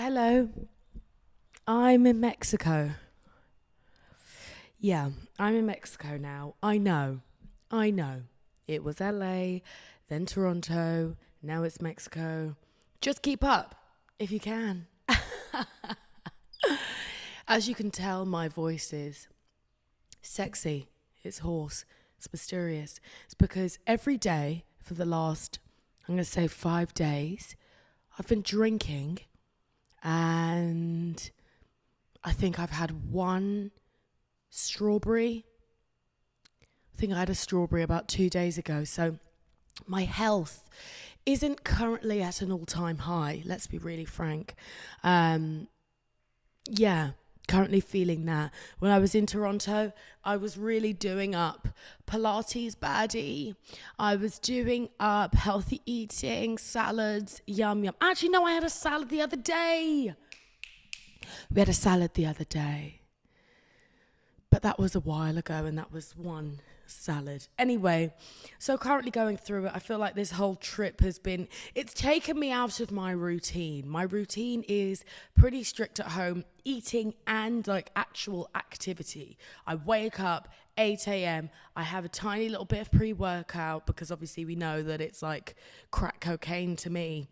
Hello, I'm in Mexico. Yeah, I'm in Mexico now. I know. It was LA, then Toronto, now it's Mexico. Just keep up if you can. As you can tell, my voice is sexy, it's hoarse, it's mysterious. It's because every day for the last, I'm going to say 5 days, I've been drinking and I think I've had one strawberry. I think I had a strawberry about 2 days ago. So my health isn't currently at an all-time high. Let's be really frank. Yeah, currently feeling that. When I was in Toronto, I was really doing up Pilates baddie. I was doing up healthy eating, salads, yum yum. Actually, no, I had a salad the other day. We had a salad the other day. But that was a while ago and that was one salad. Anyway, so currently going through it, I feel like this whole trip it's taken me out of my routine. My routine is pretty strict at home, eating and like actual activity. I wake up 8 a.m. I have a tiny little bit of pre-workout because obviously we know that it's like crack cocaine to me.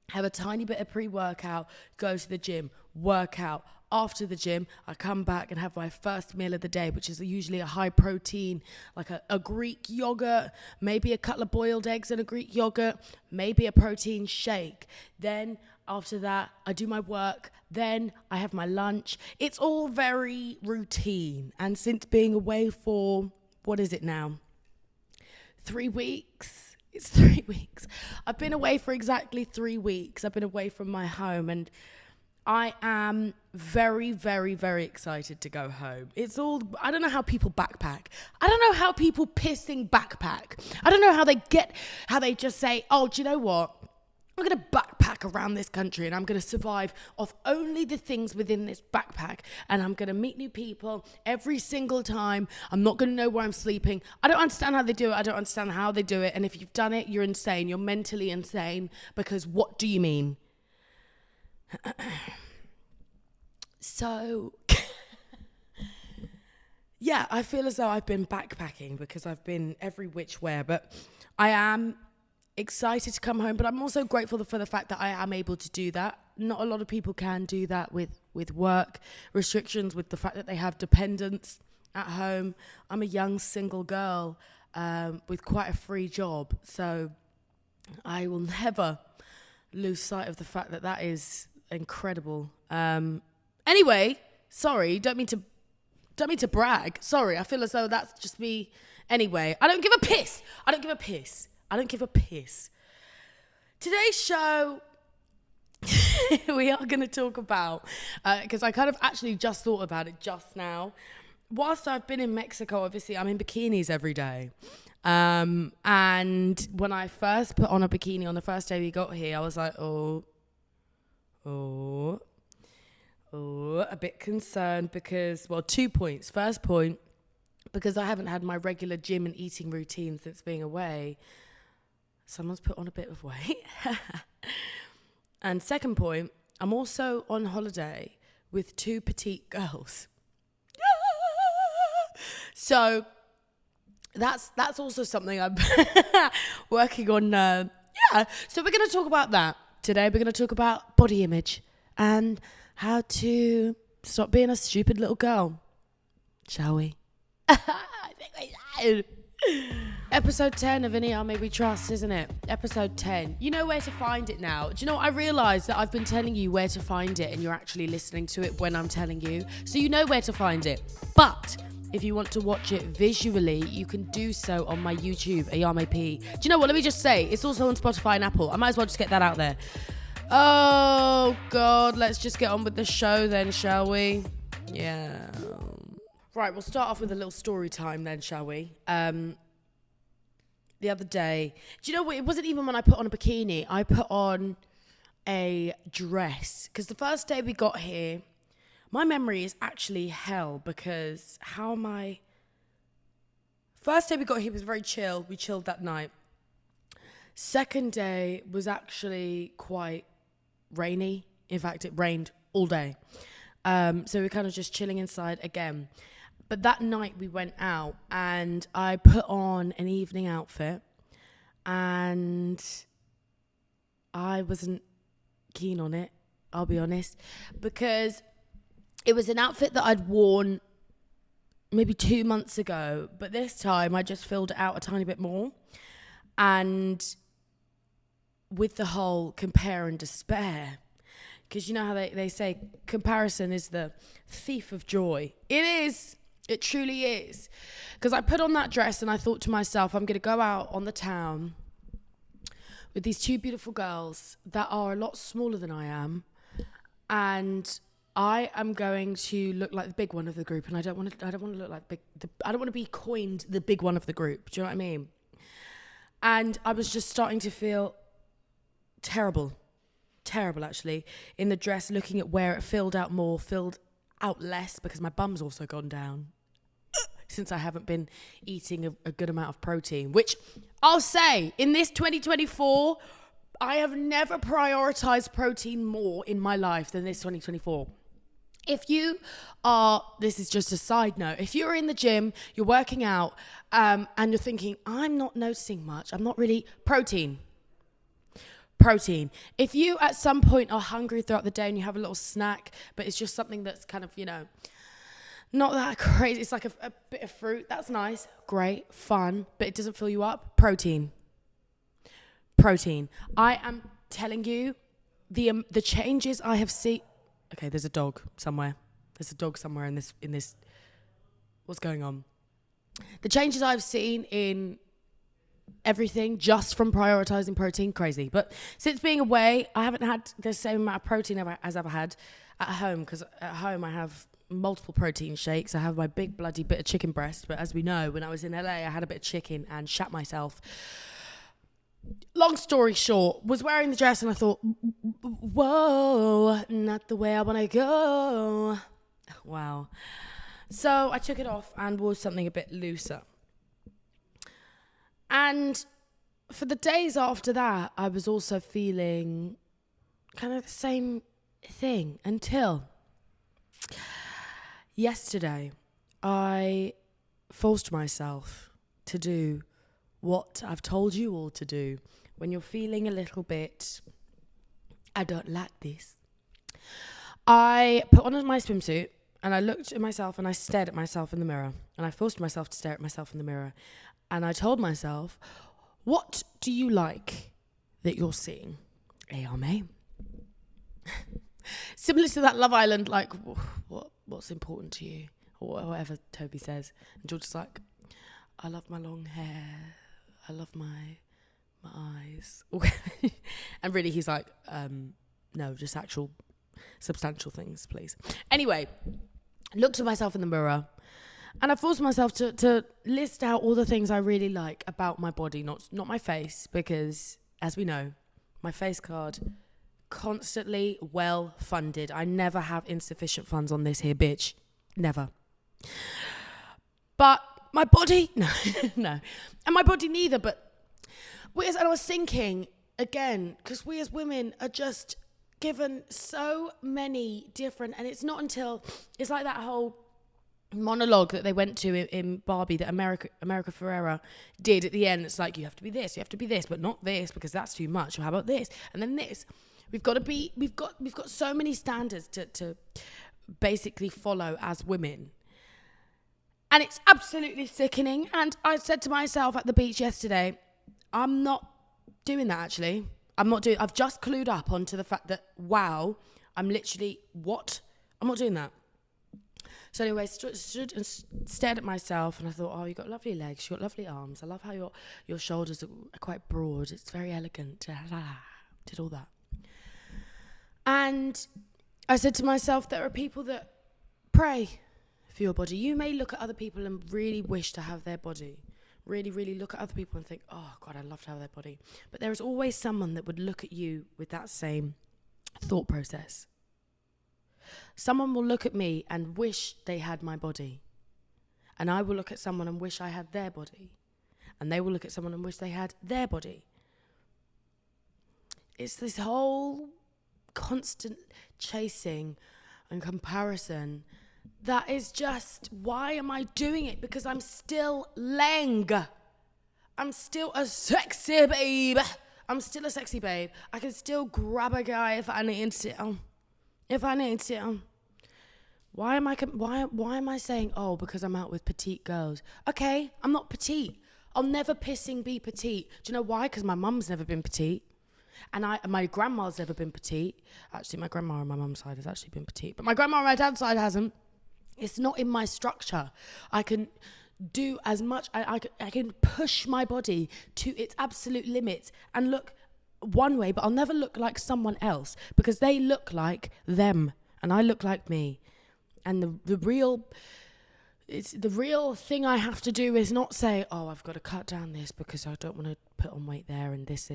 Have a tiny bit of pre-workout, go to the gym, work out. After the gym, I come back and have my first meal of the day, which is usually a high protein, like a Greek yogurt, maybe a couple of boiled eggs and a Greek yogurt, maybe a protein shake. Then after that, I do my work. Then I have my lunch. It's all very routine. And since being away for, what is it now? 3 weeks? It's 3 weeks. I've been away for exactly 3 weeks. I've been away from my home and I am very, very, very excited to go home. I don't know how people backpack. I don't know how people pissing backpack. I don't know how they just say, oh, do you know what? I'm going to backpack around this country and I'm going to survive off only the things within this backpack and I'm going to meet new people every single time. I'm not going to know where I'm sleeping. I don't understand how they do it. I don't understand how they do it. And if you've done it, you're insane. You're mentally insane because what do you mean? So, yeah, I feel as though I've been backpacking because I've been every which where, but I am excited to come home, but I'm also grateful for the fact that I am able to do that. Not a lot of people can do that with work restrictions, with the fact that they have dependents at home. I'm a young single girl with quite a free job, so I will never lose sight of the fact that that is incredible. Anyway, sorry, don't mean to brag. Sorry, I feel as though that's just me. Anyway, I don't give a piss. Today's show, we are going to talk about, because I kind of actually just thought about it just now. Whilst I've been in Mexico, obviously, I'm in bikinis every day. And when I first put on a bikini on the first day we got here, I was like, a bit concerned because, well, 2 points. First point, because I haven't had my regular gym and eating routine since being away. Someone's put on a bit of weight. And second point, I'm also on holiday with 2 petite girls. So that's also something I'm working on. So we're going to talk about that. Today we're going to talk about body image and how to stop being a stupid little girl. Shall we? I think we should. Episode 10 of Ayame Trust, isn't it? Episode 10. You know where to find it now. Do you know what? I realised that I've been telling you where to find it and you're actually listening to it when I'm telling you. So you know where to find it. But if you want to watch it visually, you can do so on my YouTube, Ayame.P. Do you know what? Let me just say, it's also on Spotify and Apple. I might as well just get that out there. Oh, God. Let's just get on with the show then, shall we? Yeah. Right, we'll start off with a little story time then, shall we? The other day, do you know what? It wasn't even when I put on a bikini. I put on a dress. Because the first day we got here, my memory is actually hell because First day we got here was very chill. We chilled that night. Second day was actually quite rainy. In fact, it rained all day. So we were kind of just chilling inside again. But that night we went out and I put on an evening outfit and I wasn't keen on it, I'll be honest, because it was an outfit that I'd worn maybe 2 months ago, but this time I just filled it out a tiny bit more. And with the whole compare and despair, because you know how they say comparison is the thief of joy. It is. It truly is. Because I put on that dress and I thought to myself, I'm going to go out on the town with these two beautiful girls that are a lot smaller than I am. And I am going to look like the big one of the group. And I don't want to look like I don't want to be coined the big one of the group. Do you know what I mean? And I was just starting to feel terrible actually, in the dress, looking at where it filled out more, filled out less, because my bum's also gone down since I haven't been eating a good amount of protein, which I'll say, in this 2024, I have never prioritized protein more in my life than this 2024. If you are, this is just a side note, if you're in the gym, you're working out, and you're thinking, I'm not noticing much, I'm not really, protein. If you at some point are hungry throughout the day and you have a little snack, but it's just something that's kind of, not that crazy, it's like a bit of fruit, that's nice, great, fun, but it doesn't fill you up, protein. I am telling you, the changes I have seen. Okay, there's a dog somewhere in this. What's going on? The changes I've seen in everything just from prioritizing protein, crazy. But since being away, I haven't had the same amount of protein as I've had at home, because at home I have multiple protein shakes. I have my big bloody bit of chicken breast, but as we know, when I was in LA, I had a bit of chicken and shat myself. Long story short, was wearing the dress and I thought, whoa, not the way I want to go. Wow. So I took it off and wore something a bit looser. And for the days after that, I was also feeling kind of the same thing until yesterday. I forced myself to do what I've told you all to do when you're feeling a little bit, I don't like this. I put on my swimsuit and I looked at myself and I stared at myself in the mirror, and I forced myself to stare at myself in the mirror, and I told myself, what do you like that you're seeing, Ayame? Similar to that Love Island, like, what's important to you, or whatever Toby says. And George is like, I love my long hair, I love my eyes. And really he's like, no, just actual substantial things, please. Anyway, looked at myself in the mirror and I forced myself to list out all the things I really like about my body, not my face, because as we know, my face card constantly well funded. I never have insufficient funds on this here, bitch. Never. But my body, no. And my body neither, but and I was thinking, again, because we as women are just given so many different, and it's not until, it's like that whole monologue that they went to in Barbie that America Ferrera did at the end. It's like, you have to be this, but not this, because that's too much. Or how about this? And then this. We've got so many standards to basically follow as women. And it's absolutely sickening. And I said to myself at the beach yesterday, I'm not doing that, actually. I've just clued up onto the fact that, wow, I'm literally, what? I'm not doing that. So anyway, stood and stared at myself, and I thought, oh, you've got lovely legs, you've got lovely arms. I love how your shoulders are quite broad. It's very elegant. Did all that. And I said to myself, there are people that pray for your body. You may look at other people and really wish to have their body. Really, really look at other people and think, oh, God, I'd love to have their body. But there is always someone that would look at you with that same thought process. Someone will look at me and wish they had my body. And I will look at someone and wish I had their body. And they will look at someone and wish they had their body. It's this whole constant chasing and comparison, that is just, why am I doing it? Because I'm still Leng. I'm still a sexy babe. I'm still a sexy babe. I can still grab a guy if I need to. Why am I saying, oh, because I'm out with petite girls? Okay, I'm not petite. I'll never pissing be petite. Do you know why? Because my mum's never been petite. And my grandma's never been petite. Actually, my grandma on my mum's side has actually been petite. But my grandma on my dad's side hasn't. It's not in my structure. I can do as much. I can push my body to its absolute limits and look one way, but I'll never look like someone else because they look like them and I look like me. And the real thing I have to do is not say, oh, I've got to cut down this because I don't want to put on weight there and this.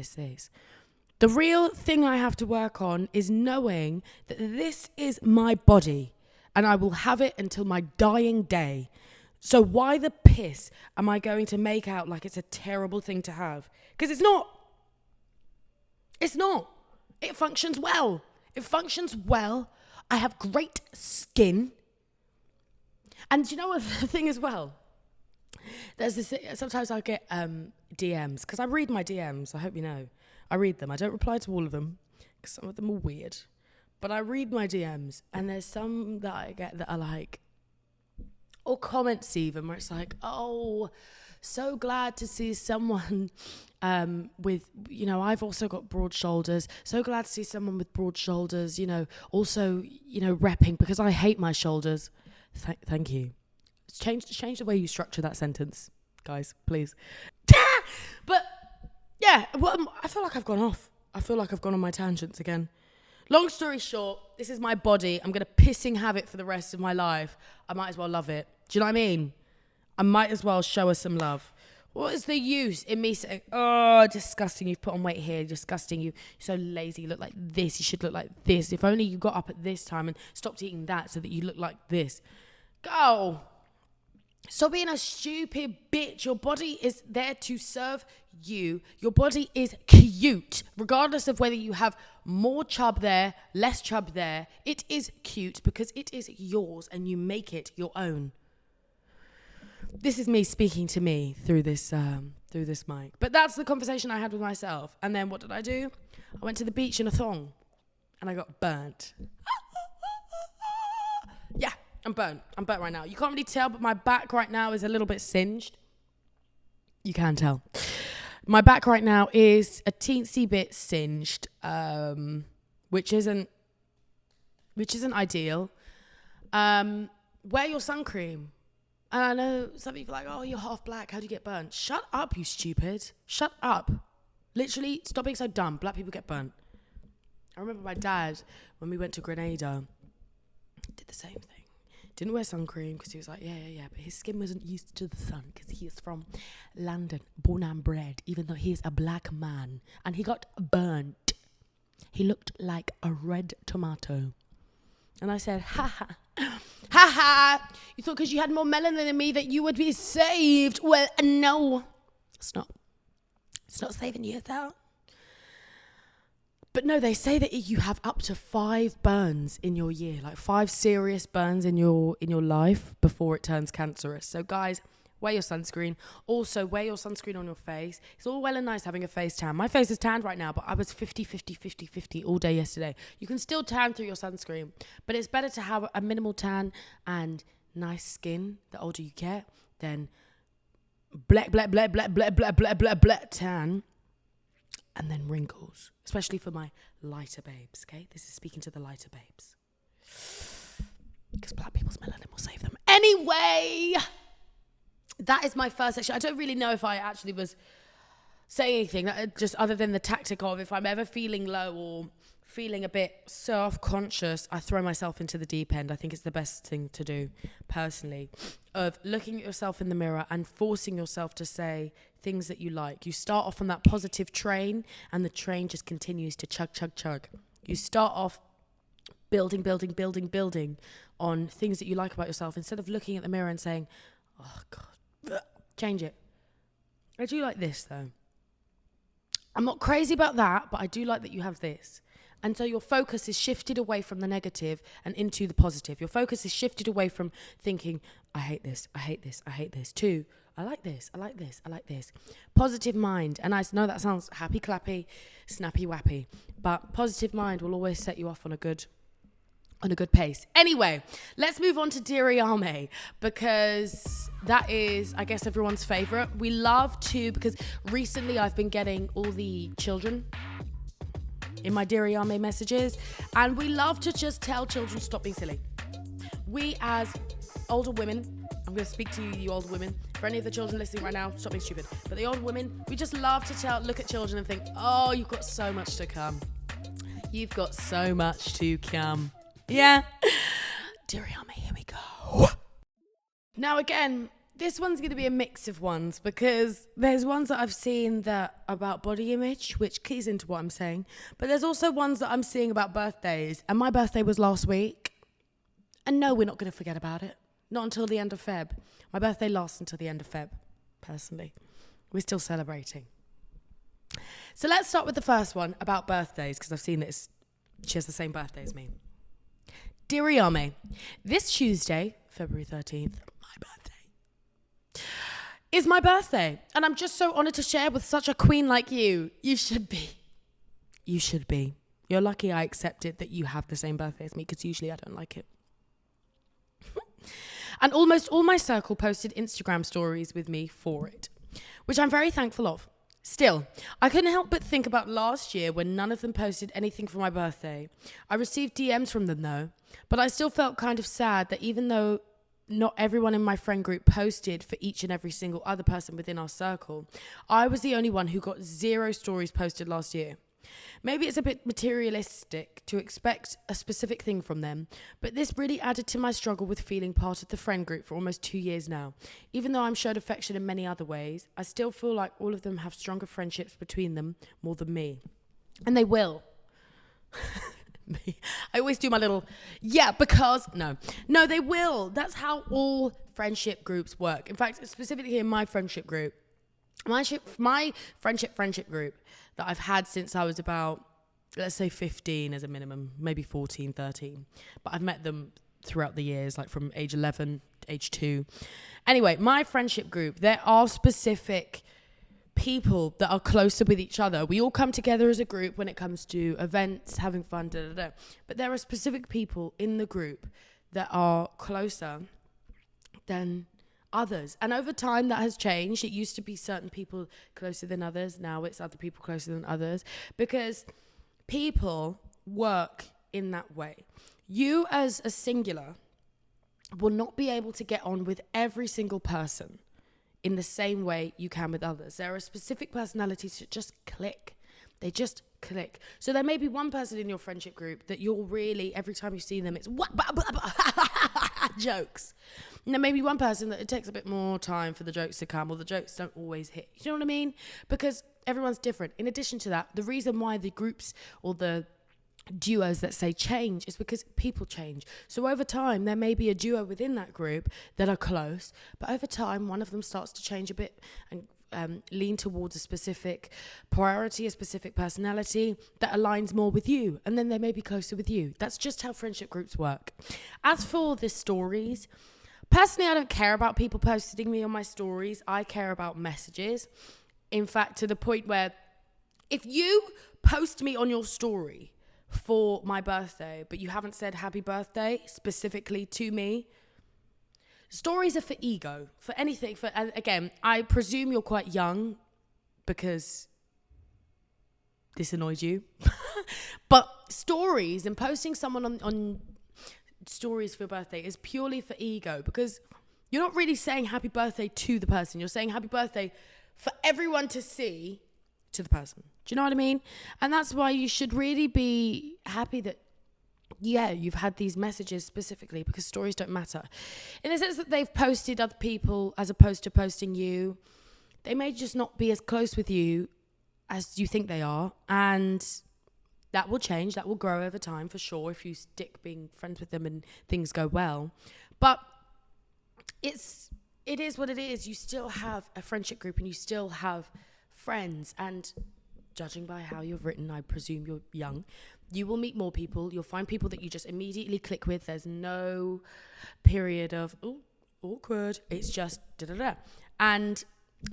The real thing I have to work on is knowing that this is my body and I will have it until my dying day. So why the piss am I going to make out like it's a terrible thing to have? Because it's not. It's not. It functions well. I have great skin. And you know what the thing as well? There's this. Sometimes I get DMs because I read my DMs. I hope you know. I read them. I don't reply to all of them because some of them are weird. But I read my DMs and there's some that I get that are like, or comments even, where it's like, oh, so glad to see someone with, you know, I've also got broad shoulders. So glad to see someone with broad shoulders, you know, also, you know, repping because I hate my shoulders. Thank you. Change the way you structure that sentence, guys, please. But yeah, well, I feel like I've gone off. I feel like I've gone on my tangents again. Long story short, this is my body. I'm going to pissing have it for the rest of my life. I might as well love it. Do you know what I mean? I might as well show her some love. What is the use in me saying, oh, disgusting, you've put on weight here, disgusting, you're so lazy, you look like this, you should look like this. If only you got up at this time and stopped eating that so that you look like this. Go. Stop being a stupid bitch. Your body is there to serve you. Your body is cute. Regardless of whether you have more chub there, less chub there, it is cute because it is yours and you make it your own. This is me speaking to me through this mic. But that's the conversation I had with myself. And then what did I do? I went to the beach in a thong and I got burnt. Yeah, I'm burnt. I'm burnt right now. You can't really tell, but my back right now is a little bit singed. You can tell. My back right now is a teensy bit singed, which isn't ideal. Wear your sun cream. And I know some people are like, oh, you're half black. How do you get burnt? Shut up, you stupid. Shut up. Literally, stop being so dumb. Black people get burnt. I remember my dad, when we went to Grenada, did the same thing. Didn't wear sun cream because he was like, yeah. But his skin wasn't used to the sun because he is from London, born and bred, even though he is a black man. And he got burnt. He looked like a red tomato. And I said, ha, you thought because you had more melanin than me that you would be saved. Well, no, it's not. It's not saving you, though. But no, they say that you have up to 5 burns in your year, like 5 serious burns in your life before it turns cancerous. So guys, wear your sunscreen. Also, wear your sunscreen on your face. It's all well and nice having a face tan. My face is tanned right now, but I was 50 all day yesterday. You can still tan through your sunscreen, but it's better to have a minimal tan and nice skin the older you get than black tan and then wrinkles, especially for my lighter babes, okay? This is speaking to the lighter babes. Because black people's melanin will save them. Anyway, that is my first section. I don't really know if I actually was saying anything, just other than the tactic of if I'm ever feeling low or feeling a bit self-conscious, I throw myself into the deep end. I think it's the best thing to do, personally, of looking at yourself in the mirror and forcing yourself to say things that you like. You start off on that positive train and the train just continues to chug. You start off building on things that you like about yourself instead of looking at the mirror and saying, oh God, change it. I do like this though. I'm not crazy about that, but I do like that you have this. And so your focus is shifted away from the negative and into the positive. Your focus is shifted away from thinking, I hate this, I hate this, I hate this, to I like this, I like this, I like this. Positive mind. And I know that sounds happy clappy, snappy wappy, but positive mind will always set you off on a good pace. Anyway, let's move on to Dear Ayame, because that is, I guess, everyone's favorite. We love to, because recently I've been getting all the children in my Dear Ayame messages, and we love to just tell children, stop being silly. We as older women, I'm going to speak to you older women, for any of the children listening right now, stop being stupid, but the older women, we just love to look at children and think, oh, you've got so much to come. You've got so much to come. Yeah. Dear Ayame, here we go. Now again, this one's going to be a mix of ones, because there's ones that I've seen that about body image, which keys into what I'm saying. But there's also ones that I'm seeing about birthdays. And my birthday was last week. And no, we're not going to forget about it. Not until the end of Feb. My birthday lasts until the end of Feb, personally. We're still celebrating. So let's start with the first one about birthdays, because I've seen this. She has the same birthday as me. Dear Ayame, this Tuesday, February 13th, my birthday, is my birthday. And I'm just so honored to share with such a queen like you. You should be. You should be. You're lucky I accepted that you have the same birthday as me, because usually I don't like it. And almost all my circle posted Instagram stories with me for it, which I'm very thankful of. Still, I couldn't help but think about last year when none of them posted anything for my birthday. I received DMs from them though, but I still felt kind of sad that even though not everyone in my friend group posted for each and every single other person within our circle, I was the only one who got 0 stories posted last year. Maybe it's a bit materialistic to expect a specific thing from them, but this really added to my struggle with feeling part of the friend group for almost 2 years now. Even though I'm showed affection in many other ways, I still feel like all of them have stronger friendships between them more than me. And they will. I always do my little, because, no, they will. That's how all friendship groups work. In fact, specifically in my friendship group, my friendship group that I've had since I was about, let's say 15 as a minimum, maybe 14, 13. But I've met them throughout the years, like from age 11 to age 2. Anyway, my friendship group, there are specific people that are closer with each other. We all come together as a group when it comes to events, having fun, But there are specific people in the group that are closer than others. And over time that has changed. It used to be certain people closer than others. Now it's other people closer than others, because people work in that way. You as a singular will not be able to get on with every single person in the same way you can with others. There are specific personalities that just click. They just click. So there may be one person in your friendship group that you're really, every time you see them, it's jokes. And there may be one person that it takes a bit more time for the jokes to come, or the jokes don't always hit. You know what I mean? Because everyone's different. In addition to that, the reason why the groups or the duos that say change is because people change. So over time, there may be a duo within that group that are close, but over time, one of them starts to change a bit and lean towards a specific priority, a specific personality that aligns more with you, and then they may be closer with you. That's just how friendship groups work. As for the stories, personally, I don't care about people posting me on my stories. I care about messages. In fact, to the point where if you post me on your story for my birthday, but you haven't said happy birthday specifically to me, stories are for ego, for anything. And again, I presume you're quite young because this annoyed you. But stories and posting someone on stories for your birthday is purely for ego, because you're not really saying happy birthday to the person. You're saying happy birthday for everyone to see to the person. Do you know what I mean? And that's why you should really be happy that you've had these messages specifically, because stories don't matter. In the sense that they've posted other people as opposed to posting you, they may just not be as close with you as you think they are. And that will change. That will grow over time for sure if you stick being friends with them and things go well. But it is what it is. You still have a friendship group and you still have friends. And judging by how you've written, I presume you're young, You will meet more people. You'll find people that you just immediately click with. There's no period of, oh, awkward. It's just da-da-da. And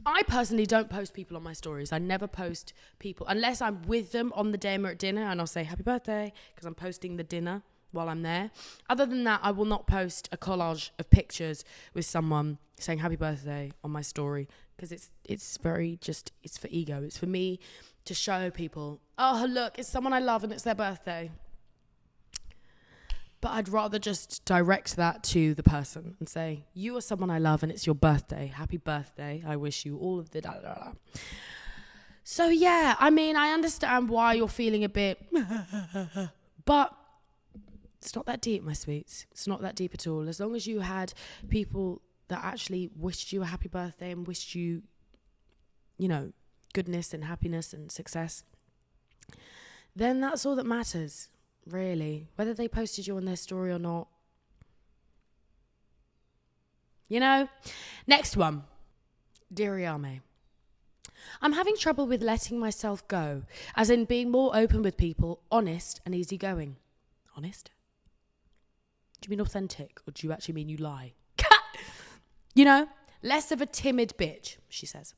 I personally don't post people on my stories. I never post people unless I'm with them on the day we're at dinner, and I'll say happy birthday because I'm posting the dinner while I'm there. Other than that, I will not post a collage of pictures with someone saying happy birthday on my story, because it's very just, it's for ego. It's for me to show people, oh, look, it's someone I love and it's their birthday. But I'd rather just direct that to the person and say, you are someone I love and it's your birthday. Happy birthday. I wish you all of the da da da. So yeah, I mean, I understand why you're feeling a bit, but it's not that deep, my sweets. It's not that deep at all. As long as you had people that actually wished you a happy birthday and wished you, you know, goodness and happiness and success, then that's all that matters. Really, whether they posted you on their story or not. You know? Next one. Dear Ayame, I'm having trouble with letting myself go, as in being more open with people, honest and easygoing. Honest? Do you mean authentic, or do you actually mean you lie? You know? Less of a timid bitch, she says.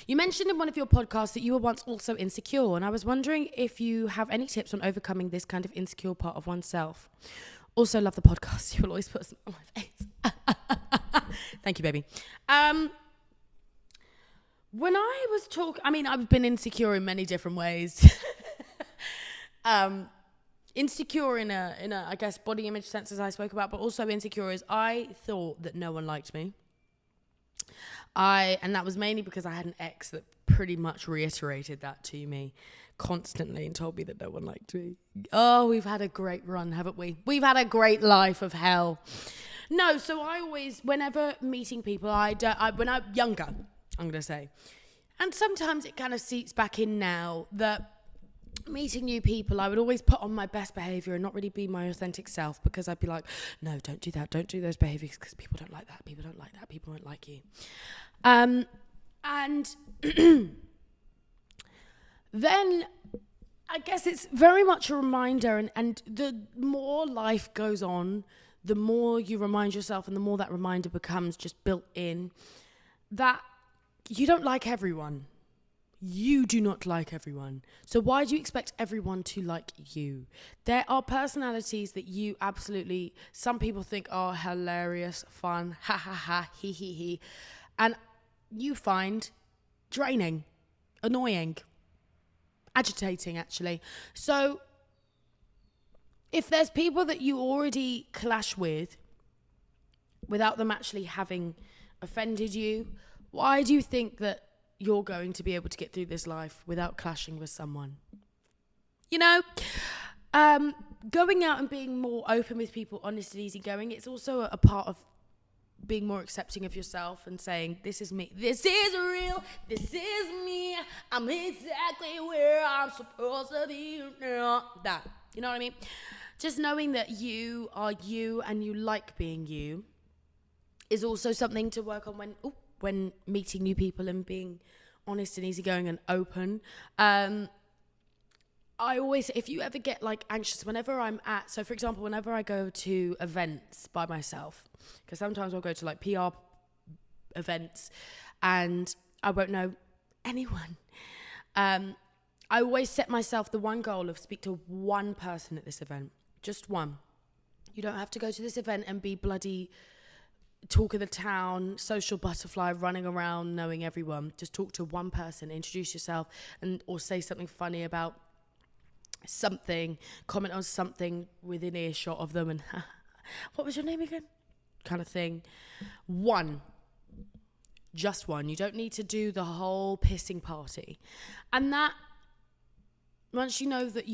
You mentioned in one of your podcasts that you were once also insecure, and I was wondering if you have any tips on overcoming this kind of insecure part of oneself. Also love the podcast. You will always put a smile on my face. Thank you, baby. When I was I've been insecure in many different ways. Insecure in a I guess body image sense, as I spoke about, but also insecure as I thought that no one liked me. And that was mainly because I had an ex that pretty much reiterated that to me constantly and told me that no one liked me. Oh, we've had a great run, haven't we? We've had a great life of hell. No, so I always, whenever meeting people, when I'm younger, I'm going to say, and sometimes it kind of seeps back in now that meeting new people, I would always put on my best behavior and not really be my authentic self, because I'd be like, no, don't do that. Don't do those behaviors because people don't like that. People don't like that. People won't like you. And then I guess it's very much a reminder, and the more life goes on, the more you remind yourself, and the more that reminder becomes just built in, that you don't like everyone. You do not like everyone. So why do you expect everyone to like you? There are personalities that you absolutely, some people think are hilarious, fun, ha ha ha, he he he, and you find draining, annoying, agitating actually. So if there's people that you already clash with without them actually having offended you, why do you think that you're going to be able to get through this life without clashing with someone? You know, going out and being more open with people, honest and easygoing, it's also a part of being more accepting of yourself and saying, this is me. This is real. This is me. I'm exactly where I'm supposed to be now. That, you know what I mean? Just knowing that you are you and you like being you is also something to work on when meeting new people and being honest and easygoing and open. I always, if you ever get like anxious whenever I'm so for example, whenever I go to events by myself, because sometimes I'll go to like PR events and I won't know anyone. I always set myself the one goal of speak to one person at this event, just one. You don't have to go to this event and be bloody talk of the town, social butterfly, running around knowing everyone. Just talk to one person, introduce yourself, or say something funny about something, comment on something within earshot of them, and what was your name again? Kind of thing. Just one. You don't need to do the whole pissing party. And that, once you know that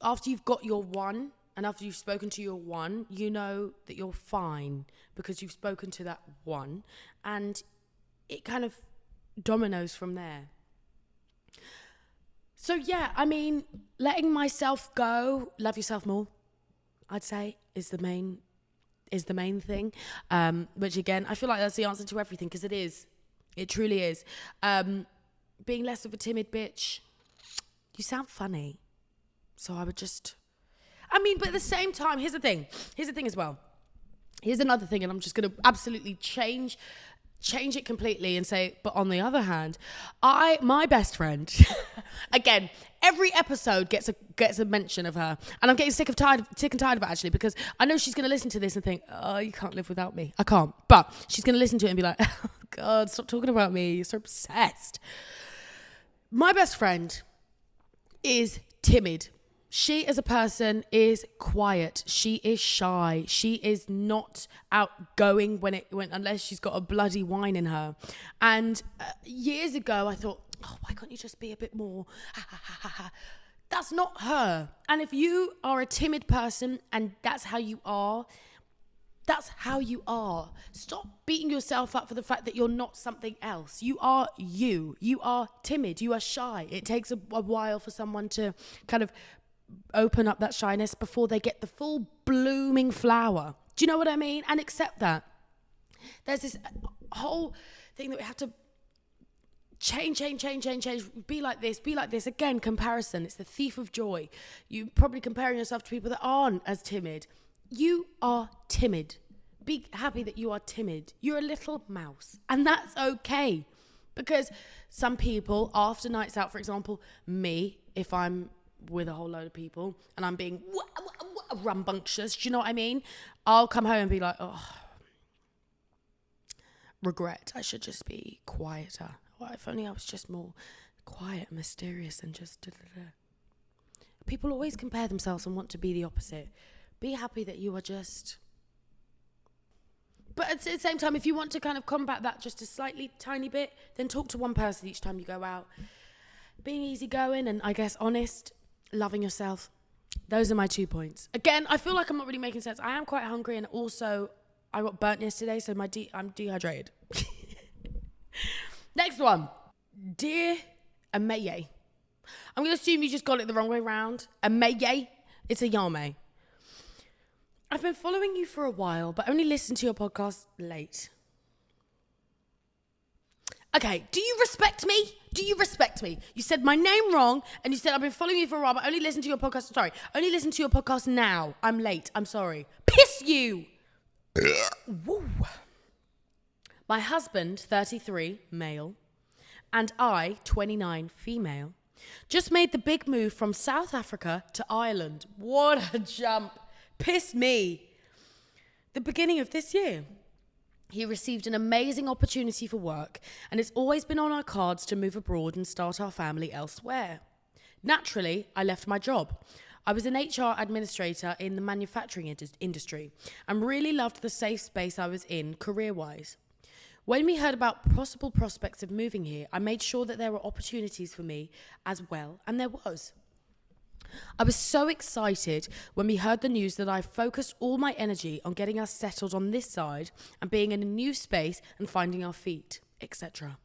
after you've got your one, and after you've spoken to your one, you know that you're fine because you've spoken to that one, and it kind of dominoes from there. So yeah, I mean, letting myself go, love yourself more, I'd say, is the main thing. Which again, I feel like that's the answer to everything, because it truly is. Being less of a timid bitch. You sound funny. So I would just, but at the same time, here's the thing as well. Here's another thing, and I'm just going to absolutely change it completely and say, but on the other hand, my best friend, again, every episode gets a mention of her, and I'm getting sick and tired of it, actually, because I know she's going to listen to this and think, oh, you can't live without me. I can't. But she's going to listen to it and be like, oh, God, stop talking about me. You're so obsessed. My best friend is timid. She as a person is quiet. She is shy. She is not outgoing unless she's got a bloody wine in her. And years ago, I thought, oh, why can't you just be a bit more? That's not her. And if you are a timid person and that's how you are, that's how you are. Stop beating yourself up for the fact that you're not something else. You are you. You are timid. You are shy. It takes a while for someone to kind of open up that shyness before they get the full blooming flower. Do you know what I mean? And accept that. There's this whole thing that we have to change. Be like this. Again, comparison. It's the thief of joy. You're probably comparing yourself to people that aren't as timid. You are timid. Be happy that you are timid. You're a little mouse. And that's okay. Because some people, after nights out, for example, me, if I'm with a whole load of people and I'm being rambunctious, do you know what I mean? I'll come home and be like, oh, regret. I should just be quieter. Well, if only I was just more quiet and mysterious and just da-da-da. People always compare themselves and want to be the opposite. Be happy that you are just... But at the same time, if you want to kind of combat that just a slightly tiny bit, then talk to one person each time you go out. Being easygoing and, I guess, honest, loving yourself. Those are my 2 points. Again, I feel like I'm not really making sense. I am quite hungry, and also I got burnt yesterday, so I'm dehydrated. Next one. Dear Ayame. I'm going to assume you just got it the wrong way round. Ayame. It's Ayame. I've been following you for a while, but only listened to your podcast late. Okay, do you respect me? You said my name wrong, and you said I've been following you for a while, but only listen to your podcast. Sorry, only listen to your podcast now. I'm late. I'm sorry. Piss you! Woo. My husband, 33, male, and I, 29, female, just made the big move from South Africa to Ireland. What a jump. Piss me. The beginning of this year. He received an amazing opportunity for work, and it's always been on our cards to move abroad and start our family elsewhere. Naturally, I left my job. I was an HR administrator in the manufacturing industry and really loved the safe space I was in career-wise. When we heard about possible prospects of moving here, I made sure that there were opportunities for me as well, and there was. I was so excited when we heard the news that I focused all my energy on getting us settled on this side and being in a new space and finding our feet, etc.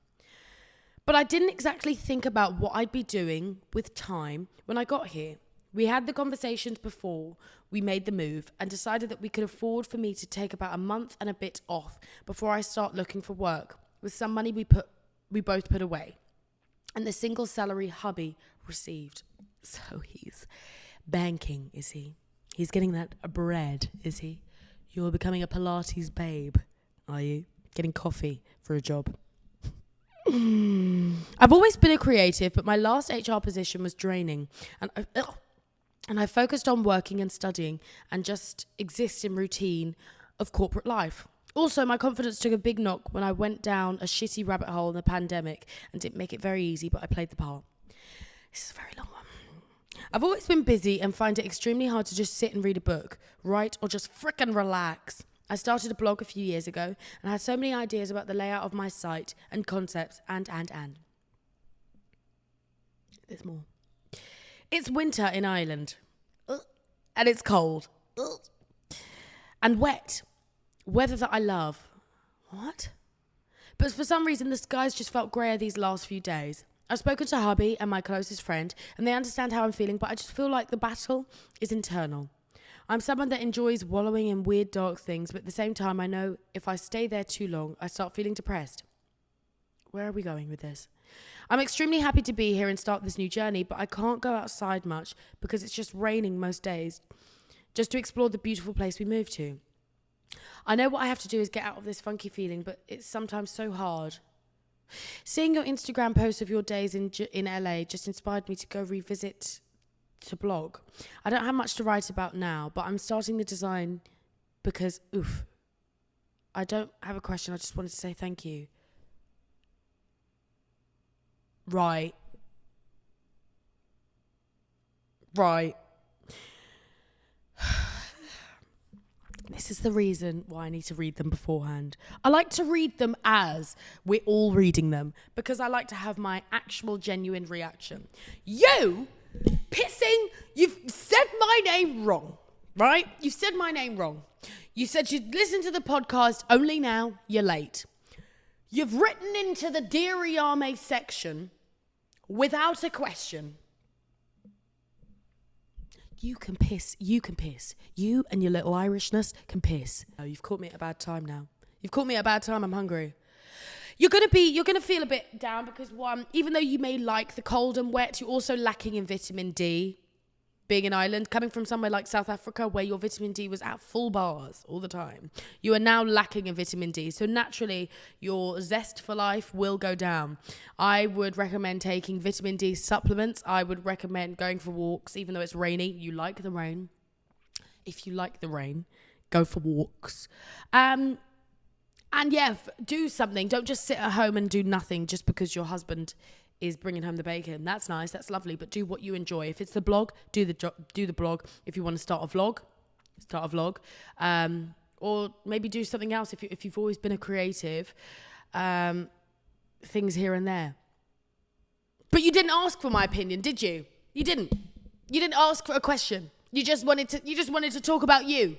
But I didn't exactly think about what I'd be doing with time when I got here. We had the conversations before we made the move and decided that we could afford for me to take about a month and a bit off before I start looking for work with some money we both put away and the single salary hubby received. So he's banking, is he? He's getting that bread, is he? You're becoming a Pilates babe, are you? Getting coffee for a job. I've always been a creative, but my last HR position was draining. And I focused on working and studying and just exist in routine of corporate life. Also, my confidence took a big knock when I went down a shitty rabbit hole in the pandemic and didn't make it very easy, but I played the part. This is a very long one. I've always been busy and find it extremely hard to just sit and read a book, write, or just frickin' relax. I started a blog a few years ago and had so many ideas about the layout of my site and concepts and. There's more. It's winter in Ireland. And it's cold. And wet. Weather that I love. What? But for some reason, the skies just felt greyer these last few days. I've spoken to hubby and my closest friend, and they understand how I'm feeling, but I just feel like the battle is internal. I'm someone that enjoys wallowing in weird, dark things, but at the same time, I know if I stay there too long, I start feeling depressed. Where are we going with this? I'm extremely happy to be here and start this new journey, but I can't go outside much because it's just raining most days, just to explore the beautiful place we moved to. I know what I have to do is get out of this funky feeling, but it's sometimes so hard. Seeing your Instagram posts of your days in LA just inspired me to go revisit to blog. I don't have much to write about now, but I'm starting the design because, I don't have a question. I just wanted to say thank you. Right. This is the reason why I need to read them beforehand. I like to read them as we're all reading them because I like to have my actual genuine reaction. You pissing, you've said my name wrong, right? You said my name wrong. You said you'd listen to the podcast, only now you're late. You've written into the Dear Ayame section without a question. You can piss. You and your little Irishness can piss. Oh, you've caught me at a bad time now. I'm hungry. You're gonna feel a bit down because one, even though you may like the cold and wet, you're also lacking in vitamin D. Being an island, coming from somewhere like South Africa where your vitamin D was at full bars all the time, you are now lacking in vitamin D. So naturally, your zest for life will go down. I would recommend taking vitamin D supplements. I would recommend going for walks, even though it's rainy. You like the rain. If you like the rain, go for walks. And yeah, do something. Don't just sit at home and do nothing just because your husband is bringing home the bacon. That's nice, that's lovely, but do what you enjoy. If it's the blog, do the blog. If you want to start a vlog. Or maybe do something else if you've always been a creative. Things here and there. But you didn't ask for my opinion, did you? You didn't ask for a question. You just wanted to talk about you.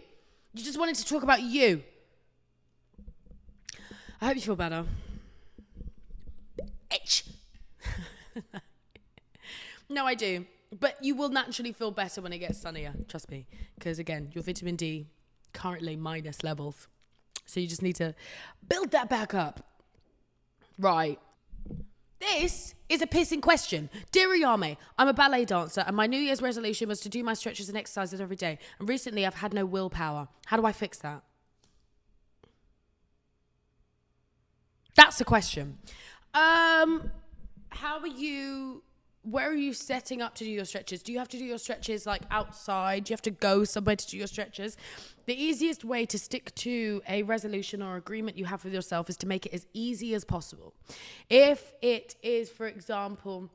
I hope you feel better. Itch. No, I do. But you will naturally feel better when it gets sunnier. Trust me. Because again, your vitamin D currently minus levels. So you just need to build that back up. Right. This is a pissing question. Dear Ayame, I'm a ballet dancer and my New Year's resolution was to do my stretches and exercises every day. And recently I've had no willpower. How do I fix that? That's the question. Where are you setting up to do your stretches? Do you have to do your stretches like outside? Do you have to go somewhere to do your stretches? The easiest way to stick to a resolution or agreement you have with yourself is to make it as easy as possible. If it is, for example,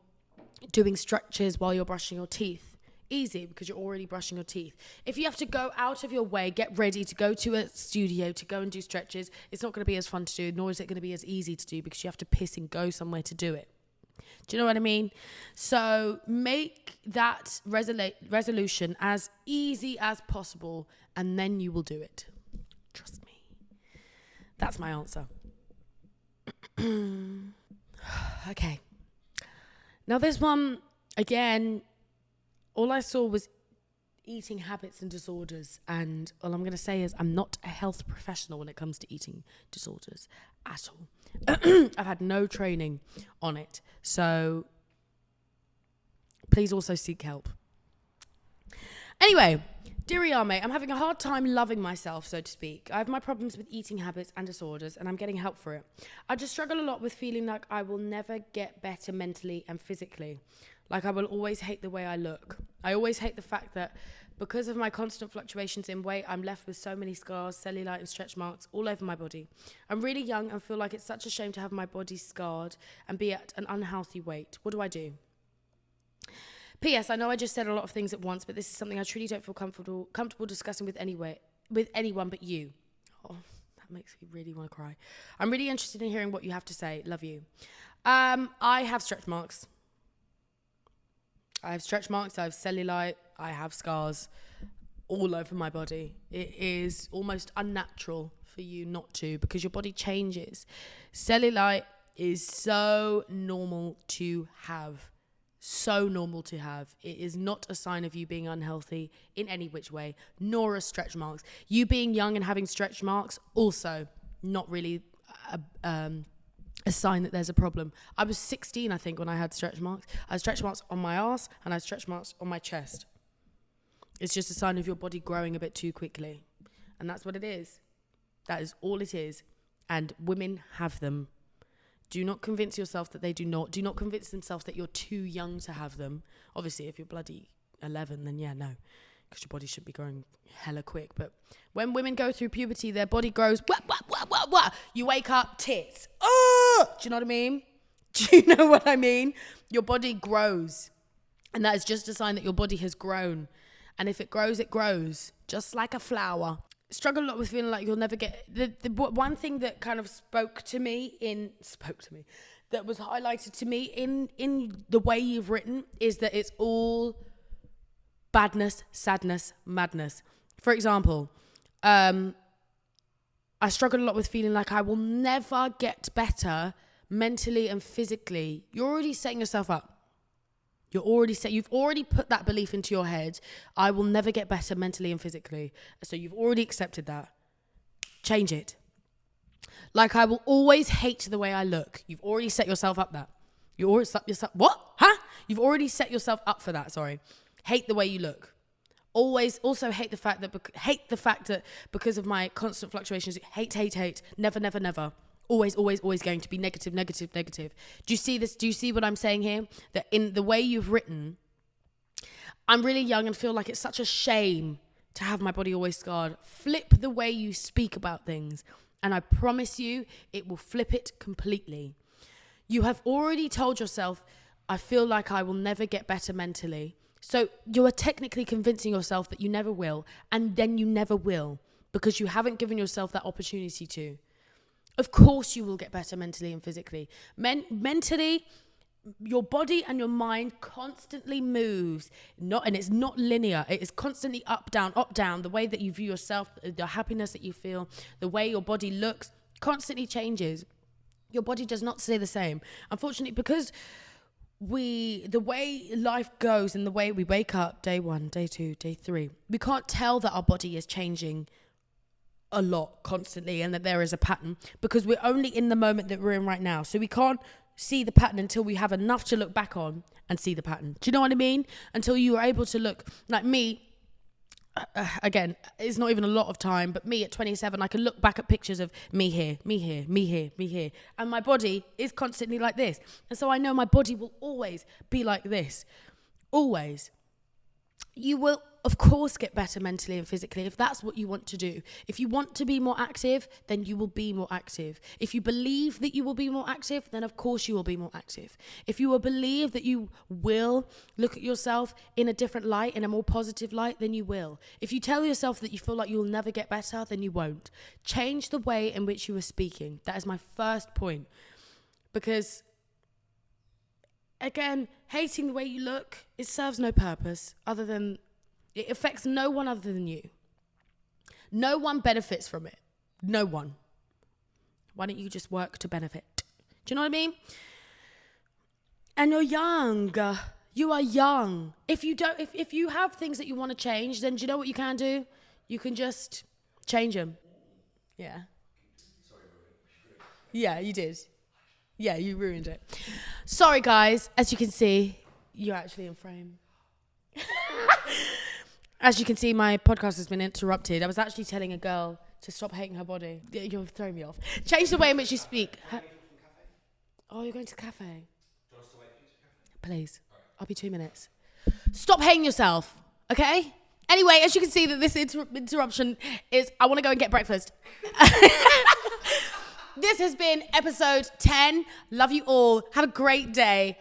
doing stretches while you're brushing your teeth, easy because you're already brushing your teeth. If you have to go out of your way, get ready to go to a studio to go and do stretches, it's not going to be as fun to do, nor is it going to be as easy to do because you have to piss and go somewhere to do it. Do you know what I mean? So make that resolution as easy as possible and then you will do it. Trust me. That's my answer. Okay. Now this one, again, all I saw was eating habits and disorders. And all I'm going to say is I'm not a health professional when it comes to eating disorders at all. I've had no training on it. So please also seek help. Anyway, dear Ayame, I'm having a hard time loving myself, so to speak. I have my problems with eating habits and disorders, and I'm getting help for it. I just struggle a lot with feeling like I will never get better mentally and physically. Like I will always hate the way I look. I always hate the fact that because of my constant fluctuations in weight, I'm left with so many scars, cellulite and stretch marks all over my body. I'm really young and feel like it's such a shame to have my body scarred and be at an unhealthy weight. What do I do? P.S. I know I just said a lot of things at once, but this is something I truly don't feel comfortable discussing with anyone but you. Oh, that makes me really want to cry. I'm really interested in hearing what you have to say. Love you. I have stretch marks. I have cellulite, I have scars all over my body. It is almost unnatural for you not to because your body changes. Cellulite is so normal to have. It is not a sign of you being unhealthy in any which way, nor are stretch marks. You being young and having stretch marks, also not really a sign that there's a problem. I was 16, I think, when I had stretch marks. I had stretch marks on my ass and I had stretch marks on my chest. It's just a sign of your body growing a bit too quickly. And that's what it is. That is all it is. And women have them. Do not convince yourself that they do not. Do not convince themselves that you're too young to have them. Obviously, if you're bloody 11, then yeah, no. Because your body should be growing hella quick. But when women go through puberty, their body grows. Wah, wah, wah, wah, wah. You wake up, tits. Oh! Do you know what I mean? Do you know what I mean? Your body grows. And that is just a sign that your body has grown. And if it grows, it grows. Just like a flower. Struggle a lot with feeling like you'll never get... The one thing that kind of spoke to me, that was highlighted to me in the way you've written is that it's all badness, sadness, madness. For example, I struggle a lot with feeling like I will never get better mentally and physically. You're already setting yourself up. You've already put that belief into your head. I will never get better mentally and physically. So you've already accepted that. Change it. Like I will always hate the way I look. You've already set yourself up that. You already set yourself, what? Huh? You've already set yourself up for that, sorry. Hate the way you look. Always also hate the fact that because of my constant fluctuations, hate, never. Always going to be negative. Do you see this? Do you see what I'm saying here? That in the way you've written, I'm really young and feel like it's such a shame to have my body always scarred. Flip the way you speak about things. And I promise you, it will flip it completely. You have already told yourself, I feel like I will never get better mentally. So you are technically convincing yourself that you never will. And then you never will. Because you haven't given yourself that opportunity to. Of course you will get better mentally and physically. Mentally, your body and your mind constantly moves. And it's not linear. It is constantly up, down. The way that you view yourself, the happiness that you feel, the way your body looks, constantly changes. Your body does not stay the same. Unfortunately, because the way life goes and the way we wake up, day 1, day 2, day 3, we can't tell that our body is changing a lot constantly and that there is a pattern because we're only in the moment that we're in right now. So we can't see the pattern until we have enough to look back on and see the pattern. Do you know what I mean? Until you are able to look like me. Again, it's not even a lot of time, but me at 27, I can look back at pictures of me here. And my body is constantly like this. And so I know my body will always be like this. Always. You will, of course, get better mentally and physically if that's what you want to do. If you want to be more active, then you will be more active. If you believe that you will be more active, then of course you will be more active. If you will believe that you will look at yourself in a different light, in a more positive light, then you will. If you tell yourself that you feel like you will never get better, then you won't. Change the way in which you are speaking. That is my first point. Because again, hating the way you look, it serves no purpose other than it affects no one other than you. No one benefits from it. No one. Why don't you just work to benefit? Do you know what I mean? And you're young. You are young. If you have things that you want to change, then do you know what you can do? You can just change them. Yeah. Yeah, you did. Yeah, you ruined it. Sorry, guys. As you can see, you're actually in frame. As you can see, my podcast has been interrupted. I was actually telling a girl to stop hating her body. You're throwing me off. Change the way in which you speak. Oh, you're going to the cafe? Do you want us to wait for you to the cafe? Please. I'll be 2 minutes. Stop hating yourself, okay? Anyway, as you can see, that this interruption is, I want to go and get breakfast. This has been episode 10. Love you all. Have a great day.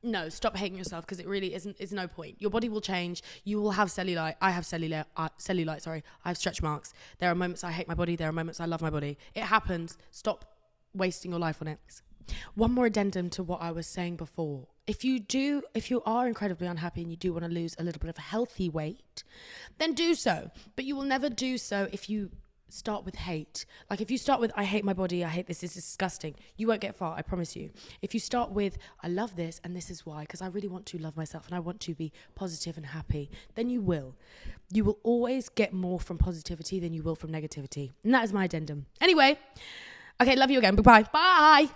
No, stop hating yourself because it really isn't. It's no point. Your body will change. You will have cellulite. I have cellulite. Sorry, I have stretch marks. There are moments I hate my body. There are moments I love my body. It happens. Stop wasting your life on it. One more addendum to what I was saying before. If you are incredibly unhappy and you do want to lose a little bit of healthy weight, then do so. But you will never do so if you start with hate. Like if you start with, I hate my body, I hate this is disgusting, you won't get far, I promise you. If you start with, I love this and this is why, because I really want to love myself and I want to be positive and happy, then you will. You will always get more from positivity than you will from negativity. And that is my addendum. Anyway, Okay, love you again. Bye. Bye.